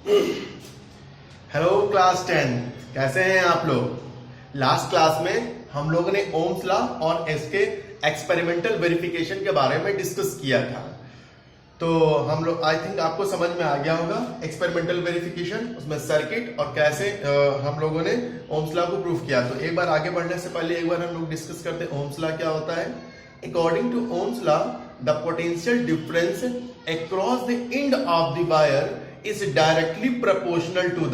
Hello class 10, कैसे हैं आप लोग। लास्ट क्लास में हम लोगों ने ओम्स लॉ और इसके एक्सपेरिमेंटल वेरिफिकेशन के बारे में डिस्कस किया था। तो हम लोग आई थिंक आपको समझ में आ गया होगा एक्सपेरिमेंटल वेरिफिकेशन, उसमें सर्किट और कैसे हम लोगों ने ओम्स लॉ को प्रूव किया। तो एक बार आगे बढ़ने से पहले एक बार हम लोग डिस्कस करते हैं ओम्स लॉ क्या होता है। According to Ohm's law, the potential difference across the end of the wire is directly proportional to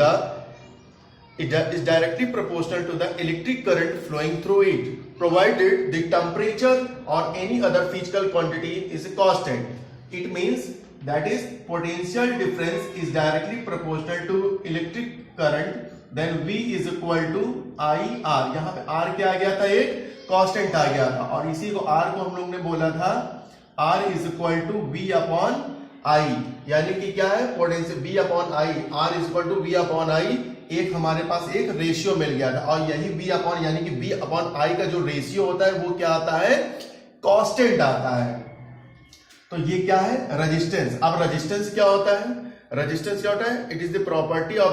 the electric current flowing through it, provided the temperature or any other physical quantity is constant. It means that is potential difference is directly proportional to electric current, then V is equal to IR। यहाँ पे R क्या आ गया था, एक constant आ गया था, और इसी को R को हम लोग ने बोला था R is equal to V upon आई, यानी कि क्या है potential V upon I, R is equal to V upon I. एक हमारे पास एक रेशियो मिल गया था, और यही V अपॉन यानी कि V अपॉन आई का जो रेशियो होता है वो क्या आता है, कांस्टेंट आता है। तो ये क्या है, रेजिस्टेंस। अब रेजिस्टेंस क्या होता है, रेजिस्टेंस क्या होता है, it is the property of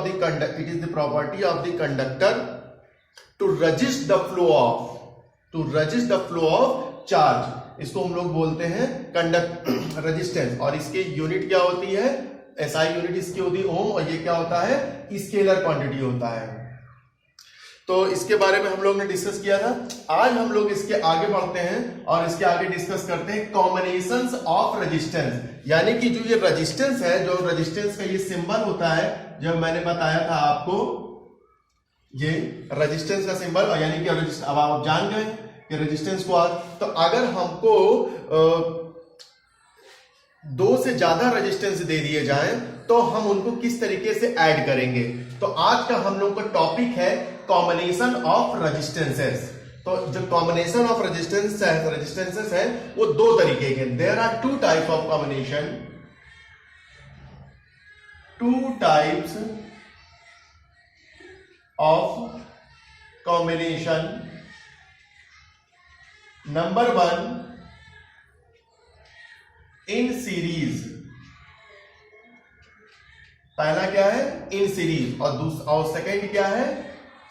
the conductor to resist the flow of charge. इसको हम लोग बोलते हैं कंडक्ट रेजिस्टेंस, और इसके यूनिट क्या होती है, एसआई यूनिट इसकी होती है ओम, और ये क्या होता है, स्केलर क्वांटिटी होता है। तो इसके बारे में हम लोग ने डिस्कस किया था। आज हम लोग इसके आगे बढ़ते हैं और इसके आगे डिस्कस करते हैं कॉम्बिनेशंस ऑफ रेजिस्टेंस, यानी कि जो ये रेजिस्टेंस है, जो रेजिस्टेंस का ये सिंबल होता है, जो मैंने बताया था आपको, ये रेजिस्टेंस का सिंबल, यानी कि अब आप जान गए कि रेजिस्टेंस को। तो अगर हमको दो से ज्यादा रेजिस्टेंस दे दिए जाएं तो हम उनको किस तरीके से ऐड करेंगे। तो आज का हम लोग का टॉपिक है कॉम्बिनेशन ऑफ रेजिस्टेंसेस। तो जो कॉम्बिनेशन ऑफ रेजिस्टेंसेस है वो दो तरीके के, there are two types of combination, two types of combination. Number one, in series. पहला क्या है, इन सीरीज, और सेकंड क्या है,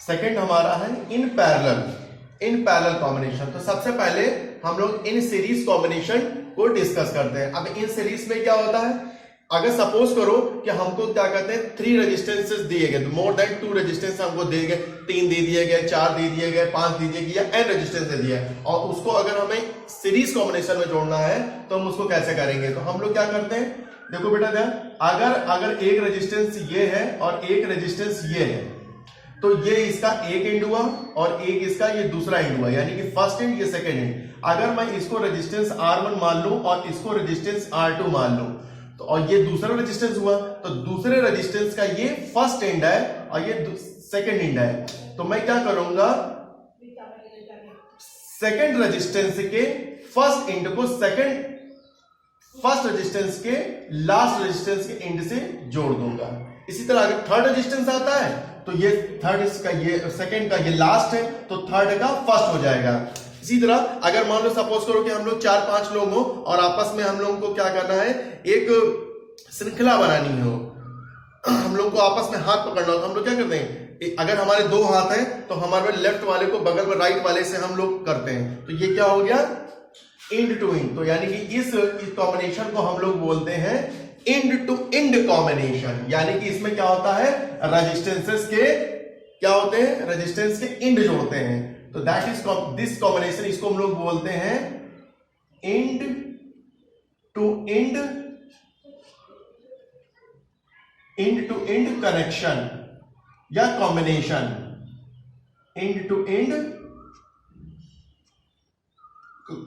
सेकंड हमारा है इन पैरेलल कॉम्बिनेशन। तो सबसे पहले हम लोग इन सीरीज कॉम्बिनेशन को डिस्कस करते हैं। अब इन सीरीज में क्या होता है, अगर सपोज करो कि हमको क्या कहते हैं, 3 रेजिस्टेंसेस दिए गए, मोर देन 2 रेजिस्टेंस हमको दिए गए, 3 दे दिए गए, 4 दे दिए गए, 5 दे दिए गए, या n रेजिस्टेंस दे दिया है, और उसको अगर हमें सीरीज कॉम्बिनेशन में जोड़ना है तो हम उसको कैसे करेंगे। तो हम लोग क्या करते हैं, देखो बेटा ध्यान, अगर एक रेजिस्टेंस ये है और एक रेजिस्टेंस ये है, तो ये इसका एक एंड हुआ और एक इसका ये दूसरा एंड हुआ, यानी कि फर्स्ट एंड ये सेकंड एंड। अगर मैं इसको रेजिस्टेंस R1 मान लूं और इसको रेजिस्टेंस R2 मान लूं, तो और ये दूसरा रेजिस्टेंस हुआ, तो दूसरे रेजिस्टेंस का ये फर्स्ट एंड है और ये सेकंड एंड है। तो मैं क्या करूंगा, सेकंड रेजिस्टेंस के फर्स्ट एंड को फर्स्ट रेजिस्टेंस के लास्ट रेजिस्टेंस के एंड से जोड़ दूंगा। इसी तरह अगर थर्ड रेजिस्टेंस आता है तो ये थर्ड इसका, ये सेकंड का ये लास्ट है, तो थर्ड का फर्स्ट हो जाएगा। इसी तरह अगर मान लो सपोज करो कि हम लोग 4-5 लोग हो और आपस में हम लोगों को क्या करना है, एक श्रृंखला बनानी हो, हम लोग को आपस में हाथ पकड़ना हो, तो हम लोग क्या करते हैं, अगर हमारे 2 हाथ हैं तो हमारे लेफ्ट वाले को बगल में राइट वाले से हम लोग करते हैं। तो ये क्या हो गया, एंड टू एंड। तो यानी कि इस कॉम्बिनेशन को हम लोग बोलते हैं एंड टू एंड कॉम्बिनेशन, यानी कि इसमें क्या होता है, रेजिस्टेंसेस के क्या होते हैं, रेजिस्टेंस के एंड जोड़ते हैं। तो दैट इज दिस कॉम्बिनेशन, इसको हम लोग बोलते हैं एंड टू एंड कनेक्शन या combination, end to end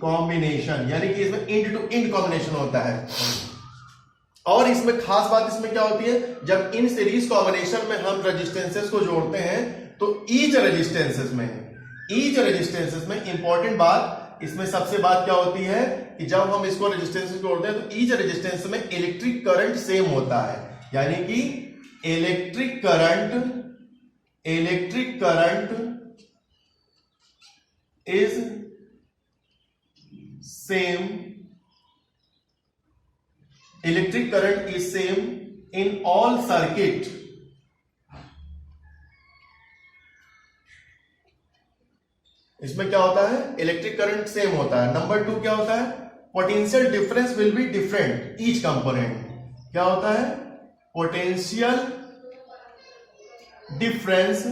combination, यानी कि इसमें एंड टू एंड कॉम्बिनेशन होता है। और इसमें खास बात इसमें क्या होती है, जब इन सीरीज कॉम्बिनेशन में हम रेजिस्टेंसेस को जोड़ते हैं तो ईच रेजिस्टेंसेस में इंपॉर्टेंट बात, इसमें सबसे बात क्या होती है कि जब हम इसको रेजिस्टेंस जोड़ते हैं तो ईच रेजिस्टेंस में इलेक्ट्रिक करंट सेम होता है, यानी कि electric current is same, electric current is same in all circuit इसमें क्या होता है, इलेक्ट्रिक करंट सेम होता है। नंबर 2 क्या होता है, potential difference will be different each component. क्या होता है, potential difference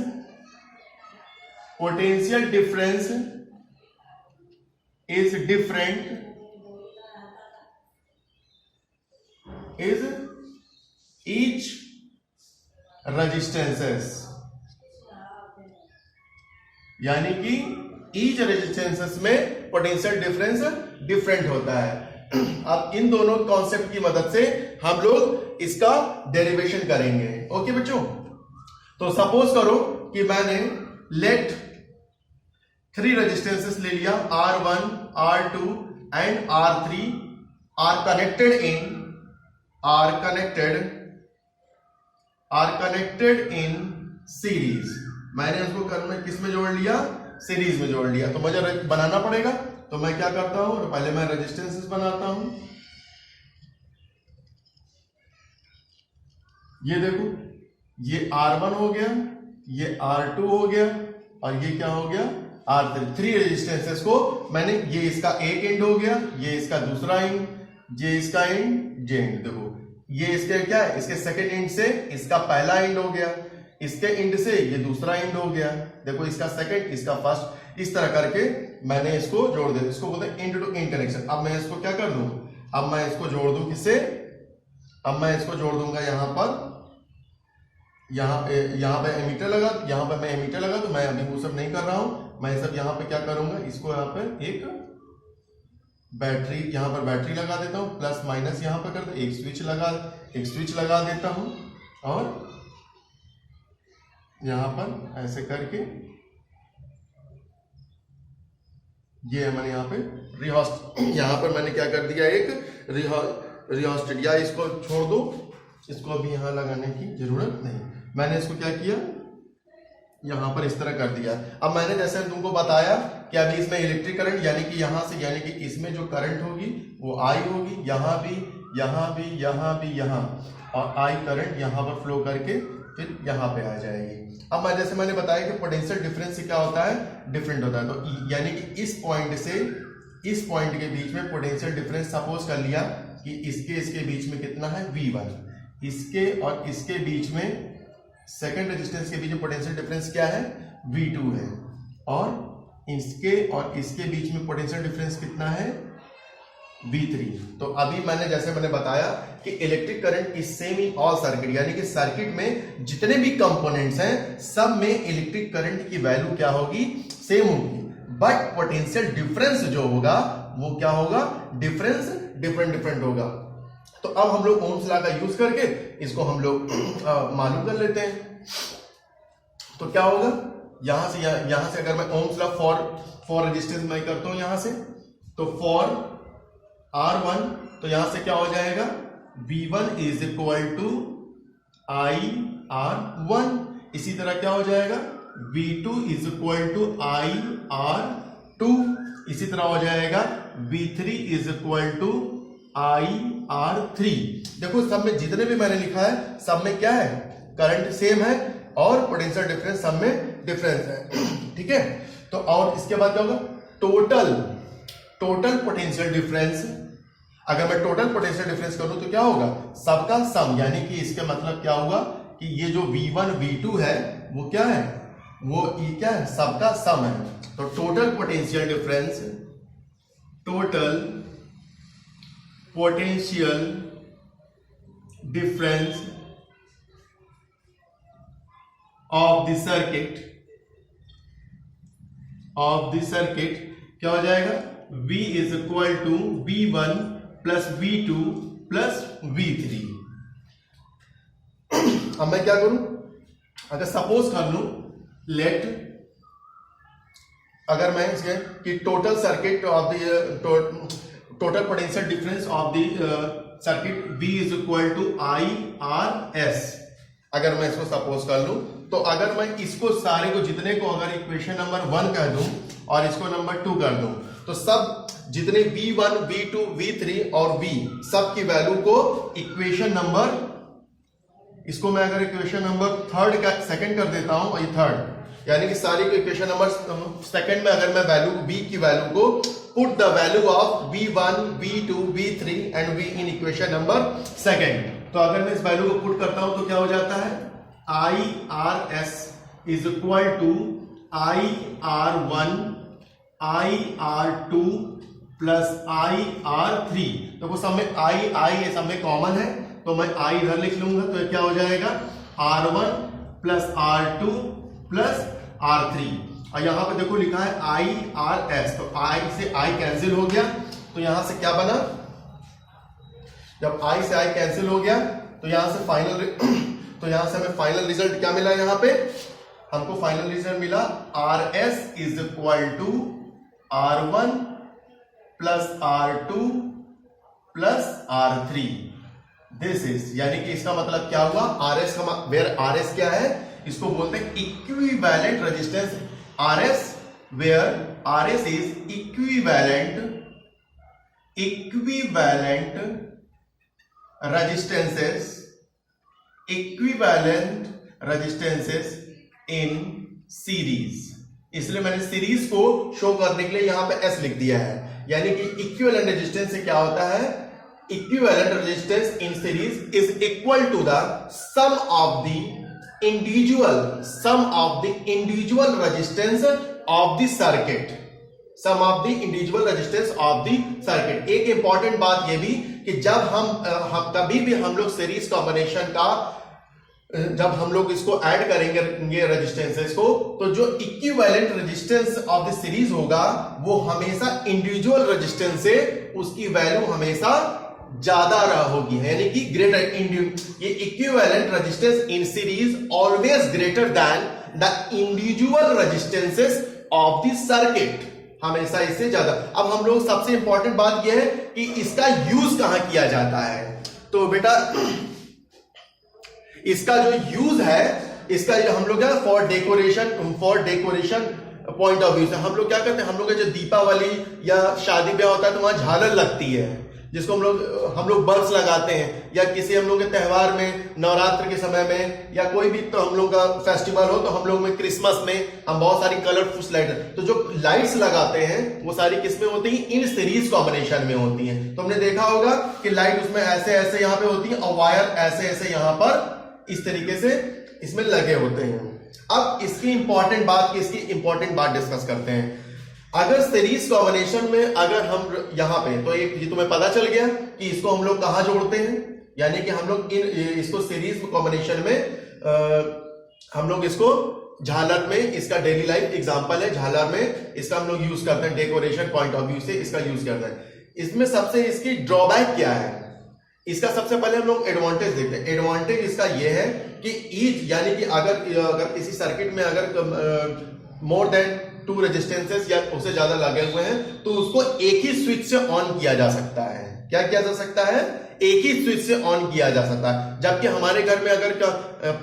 is different is each resistances, यानी कि ईच रेजिस्टेंसेस में पोटेंशियल डिफरेंस डिफरेंट होता है। अब इन दोनों कॉन्सेप्ट की मदद से हम लोग इसका डेरिवेशन करेंगे। ओके बच्चों, तो सपोज करो कि मैंने लेट 3 रेजिस्टेंसेस ले लिया, R1, R2 and R3 are connected in series. मैंने उसको किस में जोड़ लिया, सीरीज में जोड़ लिया। तो मुझे बनाना पड़ेगा, तो मैं क्या करता हूं, तो पहले मैं रेजिस्टेंसेस बनाता हूं। ये देखो, ये R1 हो गया, ये R2 हो गया और ये क्या हो गया, R3। 3 रेजिस्टेंसेस को मैंने, ये इसका एक एंड हो गया, ये इसका दूसरा एंड, ये इसका एंड, ये एंड। देखो ये इसके क्या है, इसके सेकेंड एंड से इसका पहला एंड हो गया, इसके एंड से ये दूसरा एंड हो गया। देखो इसका सेकंड, इसका फर्स्ट, इस तरह करके मैंने इसको जोड़ दिया। इसको बोलते हैं एंड टू एंड कनेक्शन। अब मैं इसको क्या कर दूं, अब मैं इसको जोड़ दूं किससे, अब मैं इसको जोड़ दूंगा यहां पर, यहां पे एमीटर लगा, यहां पे मैं एमीटर लगा, तो मैं अभी वो सब नहीं कर रहा हूं। मैं सब यहां पे क्या करूंगा, इसको यहां पे एक बैटरी, यहां पर बैटरी लगा देता हूं, प्लस माइनस यहां पर कर, एक स्विच लगा देता हूं और यहां पर ऐसे करके ये मैंने यहां पे रिहोस्ट, यहां पर मैंने क्या कर दिया, एक रिहोस्टेट, या इसको छोड़ दो, इसको अभी यहां लगाने की जरूरत नहीं। मैंने इसको क्या किया, यहां पर इस तरह कर दिया। अब मैंने जैसे तुमको बताया कि अभी इसमें इलेक्ट्रिक करंट, यानी कि यहां से, यानी कि इसमें जो करंट होगी वो आई होगी, यहां भी, यहां भी, यहां भी, यहां, और आई करंट यहां पर फ्लो करके फिर यहां पे आ जाएगी। अब मैं जैसे मैंने बताया कि पोटेंशियल डिफरेंस से क्या होता है, डिफरेंट होता है। तो यानी कि इस पॉइंट से इस पॉइंट के बीच में पोटेंशियल डिफरेंस सपोज कर लिया कि इसके बीच में कितना है, V1, इसके और इसके बीच में, सेकेंड रेजिस्टेंस के बीच में पोटेंशियल डिफरेंस क्या है, V2 है, और इसके और इसके बीच में पोटेंशियल डिफरेंस कितना है, V3। तो अभी मैंने बताया कि electric current is same in all circuit, यानी कि सर्किट में जितने भी कंपोनेंट्स हैं सब में इलेक्ट्रिक करंट की वैल्यू क्या होगी, सेम होगी, बट पोटेंशियल डिफरेंस जो होगा वो क्या होगा, डिफरेंस डिफरेंट होगा। तो अब हम लोग ओम्स लॉ का यूज करके इसको हम लोग मालूम कर लेते हैं। तो क्या होगा, यहां से अगर मैं ओम्स लॉ फॉर रेजिस्टेंस मैं करता हूं यहां से, तो फॉर R1, तो यहां से क्या हो जाएगा, V1 is equal to IR1। इसी तरह क्या हो जाएगा, V2 is equal to IR2। इसी तरह हो जाएगा V3 is equal to IR3। देखो सब में जितने भी मैंने लिखा है सब में क्या है, करंट सेम है और पोटेंशियल डिफरेंस सब में डिफरेंस है। ठीक है, तो और इसके बाद क्या होगा, टोटल पोटेंशियल डिफरेंस। अगर मैं टोटल पोटेंशियल डिफरेंस करूं तो क्या होगा, सबका सम, यानी कि इसका मतलब क्या होगा कि ये जो V1 V2 है वो क्या है, वो क्या है, सबका सम है। तो total potential difference of the circuit क्या हो जाएगा, V is equal to V1 plus V2 plus V3। अब मैं क्या करूं, अगर सपोज कर लूं, लेट, अगर मैं इसके कि total circuit of the total potential difference of the circuit V is equal to IRS, अगर मैं इसको सपोज कर लूं, तो अगर मैं इसको सारे को, जितने को अगर इक्वेशन नंबर 1 कह दूं और इसको नंबर 2 कर दूं, तो सब जितने V1 V2 V3 और V सब की वैल्यू को इक्वेशन नंबर इसको मैं अगर इक्वेशन नंबर थर्ड का सेकंड कर देता हूं, ये थर्ड, यानी कि सारी को इक्वेशन नंबर सेकंड में अगर मैं वैल्यू v की वैल्यू को put the value of v1 v2 v3 and v in equation number second, तो अगर मैं इस वैल्यू को पुट करता हूं तो क्या हो जाता है, IRS is equal to IR1 IR2 plus IR3। तो वो सब में I ये सब में कॉमन है, तो मैं I इधर लिख लूंगा, तो क्या हो जाएगा R1 plus R2 plus R3, और यहां पे देखो लिखा है IRS, तो I से I कैंसिल हो गया, तो यहां से क्या बना, जब I से I कैंसिल हो गया तो यहां से फाइनल तो यहां से हमें फाइनल रिजल्ट क्या मिला, यहां पे हमको फाइनल रिजल्ट मिला RS is equal to R1 plus R2 plus R3। This is, यानी कि इसका मतलब क्या हुआ, RS का वेयर RS क्या है, इसको बोलते हैं equivalent resistance RS, where RS is equivalent resistances in series. इसलिए मैंने सीरीज को शो करने के लिए यहां पे S लिख दिया है, यानी कि इक्विवेलेंट रेजिस्टेंस से क्या होता है, equivalent resistance in series is equal to the sum of the individual resistance of the circuit, sum of the individual resistance of the circuit. एक इंपॉर्टेंट बात यह भी कि जब हम कभी भी हम लोग सीरीज कॉम्बिनेशन का जब हम लोग इसको ऐड करेंगे रेजिस्टेंसेस को, तो जो equivalent resistance of the series होगा वो हमेशा इंडिविजुअल रेजिस्टेंस से उसकी वैल्यू हमेशा ज्यादा होगी, यानी कि ग्रेटर। ये equivalent resistance in series always greater than the individual resistances of the circuit, हमेशा इससे ज्यादा। अब हम लोग सबसे इंपॉर्टेंट बात यह है कि इसका यूज कहां किया जाता है, तो बेटा इसका जो यूज है, इसका हम लोग क्या for decoration point of view से हम लोग क्या करते हैं, हम लोग जो दीपावली या शादी ब्याह होता है तो वहां झालर लगती है, जिसको हम लोग बल्ब्स लगाते हैं, या किसी हम लोग के त्योहार में, नवरात्र के समय में, या कोई भी तो हम लोग का फेस्टिवल हो तो हम लोग में क्रिसमस में हम बहुत सारी कलरफुल लाइट, तो जो लाइट्स लगाते हैं वो सारी किसमें होती हैं, इन सीरीज कॉम्बिनेशन में होती हैं। तो हमने देखा होगा कि लाइट उसमें ऐसे ऐसे यहां पे होती है और वायर ऐसे ऐसे यहां पर इस तरीके से इसमें लगे होते हैं। अब इसकी इंपॉर्टेंट बात डिस्कस करते हैं। अगर सीरीज कॉम्बिनेशन में अगर हम यहां पे, तो ये तुम्हें पता चल गया कि इसको हम लोग कहां जोड़ते हैं, यानी कि हम लोग इसको सीरीज कॉम्बिनेशन में हम लोग इसको झालर में, इसका डेली लाइफ एग्जांपल है, झालर में इसका हम लोग यूज करते हैं, डेकोरेशन पॉइंट ऑफ व्यू से इसका यूज करते हैं। इसमें सबसे इसकी ड्रॉबैक क्या है, इसका सबसे पहले हम लोग एडवांटेज देखते हैं। एडवांटेज इसका यह है कि ईच, यानी कि अगर किसी सर्किट में अगर मोर देन 2 रेजिस्टेंसेस या उससे ज्यादा लगे हुए हैं तो उसको एक ही स्विच से ऑन किया जा सकता है। क्या किया जा सकता है, एक ही स्विच से ऑन किया जा सकता है। जबकि हमारे घर में अगर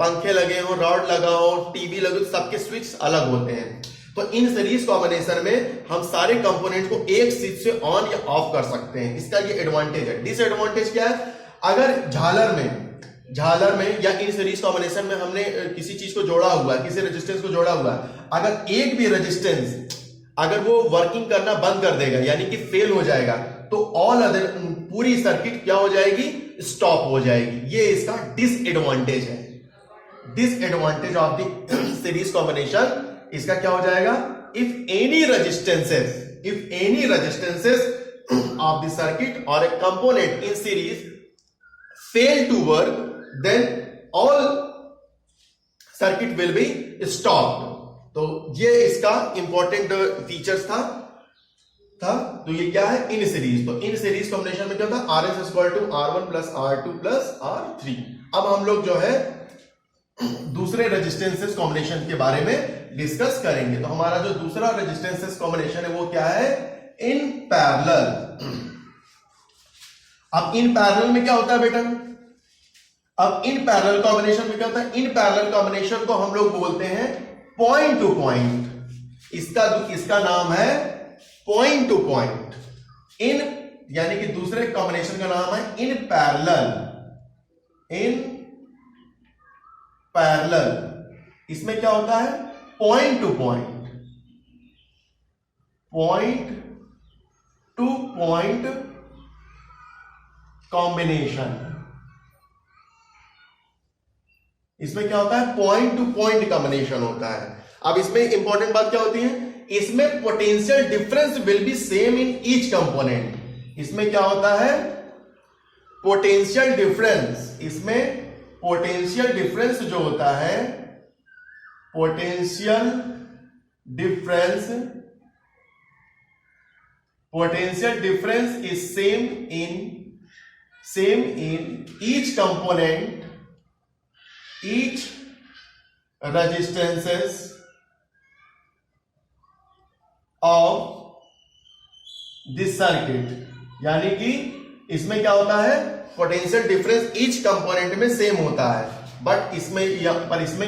पंखे लगे हो, रॉड लगा हो, टीवी लगे हो, सबके स्विच अलग होते हैं। तो इन सीरीज कॉम्बिनेशन में हम सारे कंपोनेंट को एक स्विच से ऑन या ऑफ कर सकते हैं, इसका ये एडवांटेज है। डिसएडवांटेज क्या है, अगर झालर में या इन सीरीज कॉम्बिनेशन में हमने किसी चीज को जोड़ा हुआ है, किसी रेजिस्टेंस को जोड़ा हुआ है, अगर एक भी रेजिस्टेंस अगर वो वर्किंग करना बंद कर देगा, यानी कि फेल हो जाएगा, तो ऑल अदर पूरी सर्किट क्या हो जाएगी, स्टॉप हो जाएगी। ये इसका डिसएडवांटेज है। Disadvantage of the series combination इसका क्या हो जाएगा, if any resistances of the circuit or a component in series fail to work, then all circuit will be stopped. तो ये इसका इंपॉर्टेंट फीचर्स था। तो ये क्या है, इन सीरीज। तो इन सीरीज कॉम्बिनेशन में क्या था, RS equal to R1 plus R2 plus R3। अब हम लोग जो है दूसरे रेजिस्टेंसेस कॉम्बिनेशन के बारे में डिस्कस करेंगे। तो हमारा जो दूसरा रेजिस्टेंसेस कॉम्बिनेशन है वो क्या है, इन पैरेलल। अब इन पैरेलल में क्या होता है बेटा, अब इन पैरेलल कॉम्बिनेशन में क्या होता है, इन पैरेलल कॉम्बिनेशन को हम लोग बोलते हैं पॉइंट टू पॉइंट। इसका नाम है पॉइंट टू पॉइंट। इन यानी कि दूसरे कॉम्बिनेशन का नाम है इन पैरेलल पैरेलल। इसमें क्या होता है, point two point, point two point combination. इसमें क्या होता है, पॉइंट टू पॉइंट कॉम्बिनेशन होता है। अब इसमें इंपॉर्टेंट बात क्या होती है, इसमें potential difference will be same in each component. इसमें क्या होता है, पोटेंशियल डिफरेंस, इसमें पोटेंशियल डिफरेंस जो होता है, potential difference, potential difference is same in each component, each resistances of this circuit. यानी कि इसमें क्या होता है, पोटेंशियल डिफरेंस ईच कंपोनेंट में सेम होता है, बट इसमें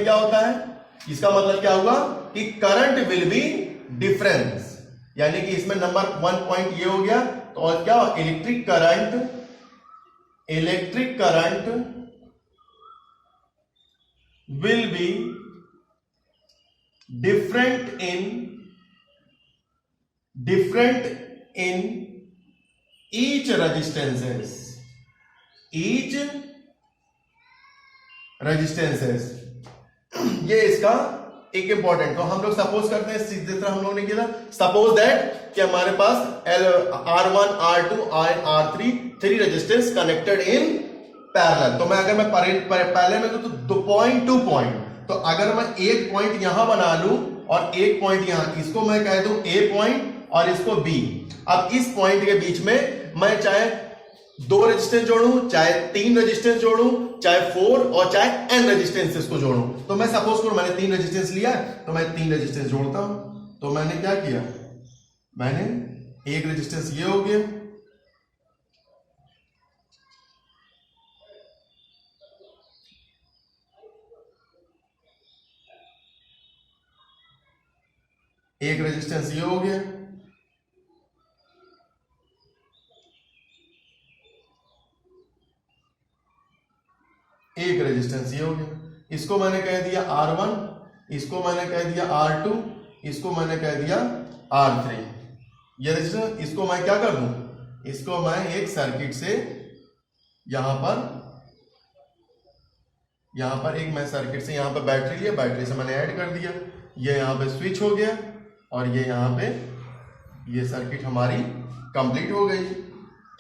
क्या होता है, इसका मतलब क्या हुआ कि करंट विल बी डिफरेंस। यानी कि इसमें नंबर 1 पॉइंट ये हो गया, तो और क्या, electric current will be different in each resistances, ये इसका एक इंपॉर्टेंट। तो हम लोग सपोज करते हैं, जिस तरह हम लोगों ने किया, सपोज दैट कि हमारे पास R1, R2, R3 3 resistance connected in parallel. तो अगर मैं पहले में तो पॉइंट टू पॉइंट, तो अगर मैं एक पॉइंट यहां बना लूं और एक पॉइंट यहां, इसको मैं कह दूं A पॉइंट और इसको B। अब इस पॉइंट के बीच में मैं चाहे 2 रेजिस्टेंस जोड़ूं, चाहे 3 रेजिस्टेंस जोड़ूं, चाहे 4 और चाहे n रेजिस्टेंसेस को जोड़ूं। तो मैं सपोज करूं मैंने 3 रेजिस्टेंस लिया है, तो मैं 3 रेजिस्टेंस जोड़ता हूं। तो मैंने क्या किया, मैंने एक रेजिस्टेंस ये हो गया, एक रेजिस्टेंस ये हो गया, एक रेजिस्टेंस ये हो गया। इसको मैंने कह दिया R1, इसको मैंने कह दिया R2, इसको मैंने कह दिया R3। ये रेजिस्टेंस, इसको मैं क्या कर दूं, इसको मैं एक सर्किट से यहां पर एक मैं सर्किट से यहां पर बैटरी लिया, बैटरी से मैंने ऐड कर दिया, ये यहां पे स्विच हो गया और ये यहां पे ये सर्किट हमारी कंप्लीट हो गई।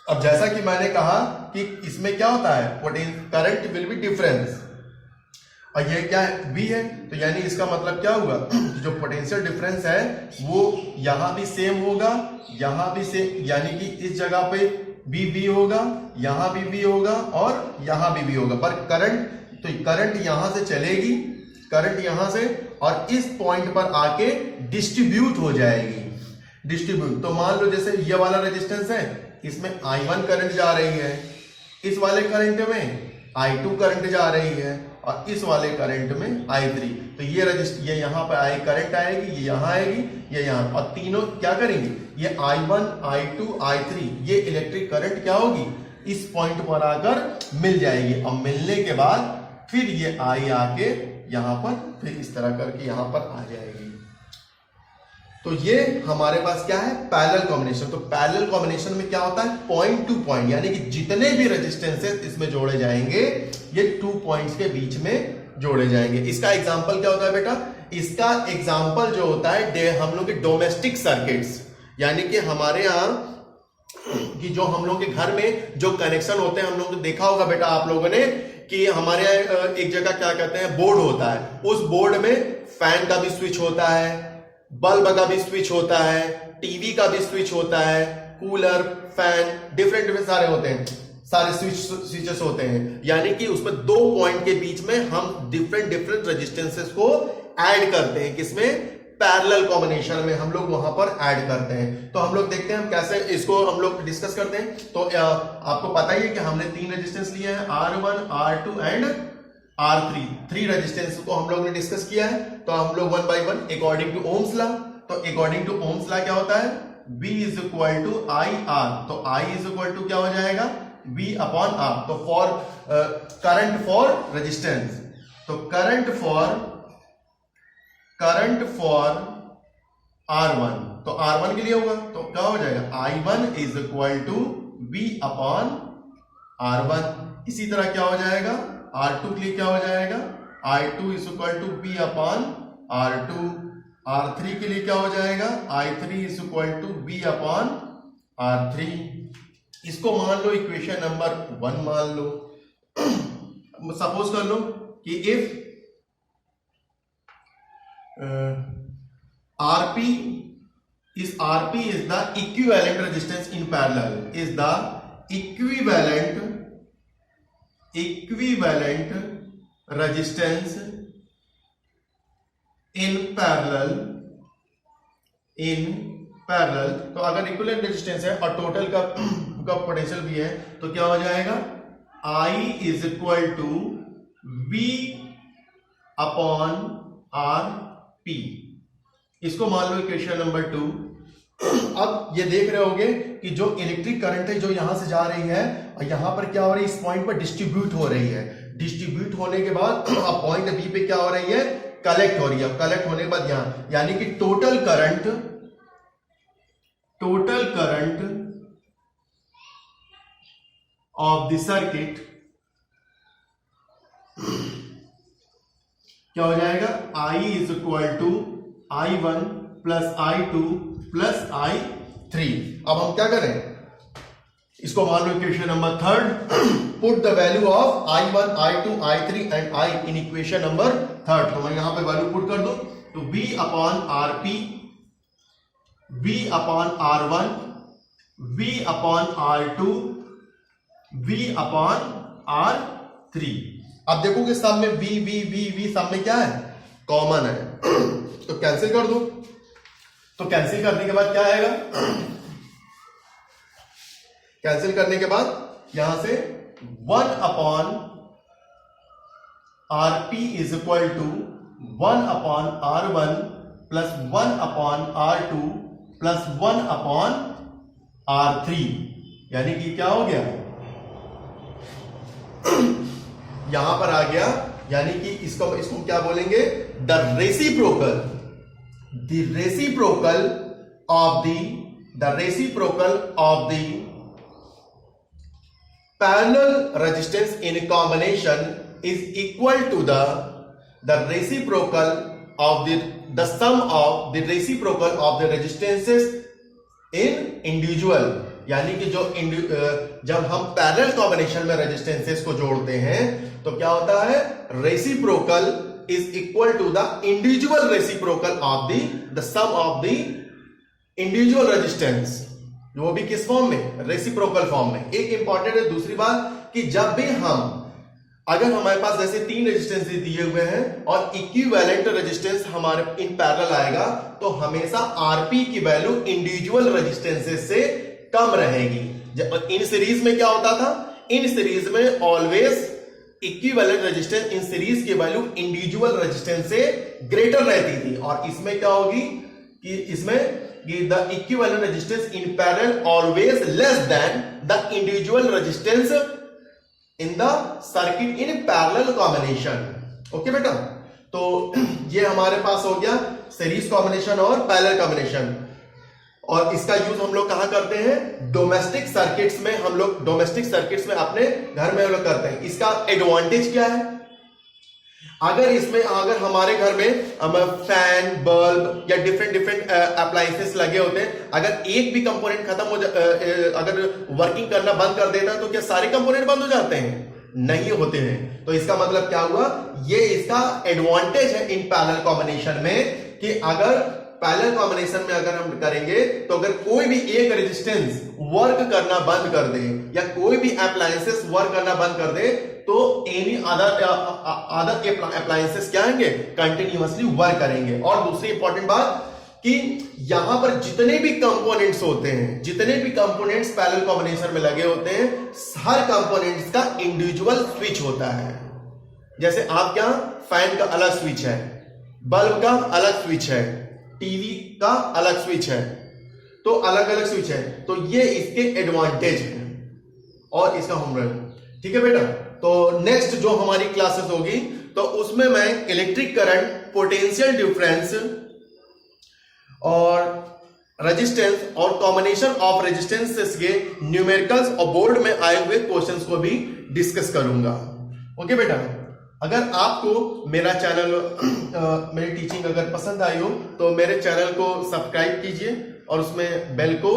अब जैसा कि मैंने कहा कि इसमें क्या होता है, करंट विल बी डिफरेंस, और ये क्या है, V है। तो यानी इसका मतलब क्या हुआ, जो पोटेंशियल डिफरेंस है वो यहां भी सेम होगा, यहां भी सेम, यानी कि इस जगह पे भी V होगा, यहां भी V होगा और यहां भी V होगा। पर करंट यहां से चलेगी, करंट यहां से, और इस पॉइंट पर आके डिस्ट्रीब्यूट हो जाएगी। डिस्ट्रीब्यूट, तो मान लो जैसे ये वाला रेजिस्टेंस है, इसमें I1 करंट जा रही है, इस वाले करंट में I2 करंट जा रही है, और इस वाले करंट में I3। तो ये यहां पर I करंट आएगी, ये यहां आएगी, ये यहां, और तीनों क्या करेंगे, ये I1, I2, I3, ये इलेक्ट्रिक करंट क्या होगी, इस पॉइंट पर आकर मिल जाएगी। और मिलने के बाद फिर ये I आके यहां पर फिर इस तरह करके यहां पर आ जाएगी। तो ये हमारे पास क्या है, पैरेलल कॉम्बिनेशन। तो पैरेलल कॉम्बिनेशन में क्या होता है, पॉइंट टू पॉइंट, यानी कि जितने भी रेजिस्टेंसेस इसमें जोड़े जाएंगे ये 2 पॉइंट्स के बीच में जोड़े जाएंगे। इसका एग्जांपल क्या होता है बेटा, इसका एग्जांपल जो होता है हम लोग के डोमेस्टिक सर्किट्स, यानी कि हमारे यहाँ कि जो हम लोग के घर में जो कनेक्शन होते हैं, हम लोग देखा होगा बेटा आप लोगों ने कि हमारे यहाँ एक जगह क्या कहते हैं, बोर्ड होता है, उस बोर्ड में फैन का भी स्विच होता है, बल्ब का भी स्विच होता है, टीवी का भी स्विच होता है, कूलर, फैन, डिफरेंट सारे होते हैं, सारे स्विचेस होते हैं। यानी कि उसमें 2 पॉइंट के बीच में हम डिफरेंट रेजिस्टेंसेस को ऐड करते हैं, किसमें, पैरेलल कॉम्बिनेशन में हम लोग वहां पर ऐड करते हैं। तो हम लोग देखते हैं हम कैसे इसको हम लोग डिस्कस करते हैं। तो आपको पता ही है कि हमने 3 रेजिस्टेंस लिए हैं, R1, R2 and R3, 3 resistance को हम लोग ने डिस्कस किया है। तो हम लोग 1 by 1 according to Ohm's law. तो अकॉर्डिंग टू ओम्स लॉ क्या होता है, V is equal to IR। तो I इज इक्वल टू क्या हो जाएगा, V अपॉन R। तो फॉर करंट फॉर रेजिस्टेंस, तो करंट फॉर R1, तो R1 के लिए होगा तो क्या हो जाएगा, I1 is equal to V upon R1। इसी तरह क्या हो जाएगा, R2 के लिए क्या हो जाएगा, I2 is equal to V upon R2। R3 के लिए क्या हो जाएगा, I3 is equal to V upon R3। इसको मान लो इक्वेशन नंबर 1 मान लो। सपोज कर लो कि if RP is the equivalent resistance in parallel, is the equivalent resistance in parallel। तो अगर इक्विवेलेंट रेजिस्टेंस है और टोटल का पोटेंशियल भी है तो क्या हो जाएगा, I is equal to V upon RP। इसको मान लो इक्वेशन नंबर 2। अब ये देख रहे होगे कि जो इलेक्ट्रिक करंट है जो यहां से जा रही है और यहां पर क्या हो रही है, इस पॉइंट पर डिस्ट्रीब्यूट हो रही है। डिस्ट्रीब्यूट होने के बाद पॉइंट बी पे क्या हो रही है, कलेक्ट हो रही है। कलेक्ट होने के बाद यहां, यानी कि total current of the circuit क्या हो जाएगा, I is equal to I1 plus I2 plus I3। अब हम क्या करें, इसको मान लो equation number 3, put the value of I1, I2, I3 and I in equation number 3। तो मैं यहां पे वैल्यू पुट कर दूं तो V upon RP, V upon R1, V upon R2, V upon R3। अब देखो कि सब में V सब में क्या है, कॉमन है। तो कैंसिल कर दो। तो कैंसिल करने के बाद क्या आएगा, कैंसिल करने के बाद यहां से 1 upon RP is equal to 1 upon R1 plus 1 upon R2 plus 1 upon R3, यानी कि क्या हो गया, यहां पर आ गया, यानी कि इसको क्या बोलेंगे, the reciprocal of the parallel resistance in combination is equal to the reciprocal of the sum of the reciprocal of the resistances in individual. यानी कि जब हम पैरेलल कॉम्बिनेशन में रेजिस्टेंसेस को जोड़ते हैं तो क्या होता है, reciprocal is equal to the individual reciprocal of the sum of the individual resistance, वो भी किस फॉर्म में, रेसिप्रोकल फॉर्म में। एक इंपॉर्टेंट है दूसरी बात कि जब भी अगर हमारे पास जैसे 3 रेजिस्टेंस दिए हुए हैं और इक्विवेलेंट रेजिस्टेंस हमारे इन पैरेलल आएगा तो हमेशा आरपी की वैल्यू इंडिविजुअल रेजिस्टेंसेस से कम रहेगी। इन सीरीज में क्या होता था, इन सीरीज में always equivalent resistance in series की वैल्यू इंडिविजुअल रेजिस्टेंस से ग्रेटर रहती थी। और इसमें क्या होगी कि इसमें the equivalent resistance in parallel always less than the individual resistance in the circuit in parallel combination. Okay बेटा, तो ये हमारे पास हो गया सीरीज कॉम्बिनेशन और पैरेलल कॉम्बिनेशन। और इसका यूज हम लोग कहां करते हैं, डोमेस्टिक सर्किट्स में। हम लोग डोमेस्टिक सर्किट्स में अपने घर में हम लोग करते हैं। इसका एडवांटेज क्या है, अगर हमारे घर में फैन, बल्ब या डिफरेंट अप्लायंसेस लगे होते हैं, अगर एक भी कंपोनेंट खत्म हो अगर वर्किंग करना बंद कर देता है तो क्या सारे कंपोनेंट बंद हो जाते हैं, नहीं होते हैं। तो इसका मतलब क्या हुआ, ये इसका एडवांटेज है इन पैरेलल कॉम्बिनेशन में कि अगर पैरेलल कॉम्बिनेशन में अगर हम करेंगे तो अगर कोई भी एक रेजिस्टेंस वर्क करना बंद कर दे या कोई भी अप्लायंसेस वर्क करना बंद कर दे तो एनी अदर अप्लायंसेस क्या होंगे, कंटिन्यूअसली वर्क करेंगे। और दूसरी इंपॉर्टेंट बात कि यहां पर जितने भी कंपोनेंट्स होते हैं, जितने भी कंपोनेंट्स पैरेलल कॉम्बिनेशन में लगे होते हैं, हर कंपोनेंट्स का इंडिविजुअल स्विच होता है। जैसे आपके यहां फैन का अलग स्विच है, बल्ब का अलग स्विच है, टीवी का अलग स्विच है, तो अलग अलग स्विच है। तो ये इसके एडवांटेज है और इसका होमवर्क। ठीक है बेटा, तो नेक्स्ट जो हमारी क्लासेस होगी तो उसमें मैं इलेक्ट्रिक करंट, पोटेंशियल डिफरेंस और रेजिस्टेंस और कॉम्बिनेशन ऑफ रेजिस्टेंसेस के न्यूमेरिकल्स और बोर्ड में आए हुए क्वेश्चंस को भी डिस्कस करूंगा। ओके बेटा, अगर आपको मेरा चैनल मेरी टीचिंग अगर पसंद आई हो तो मेरे चैनल को सब्सक्राइब कीजिए और उसमें बेल को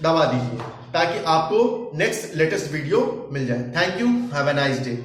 दबा दीजिए ताकि आपको नेक्स्ट लेटेस्ट वीडियो मिल जाए। Thank you, have a nice day.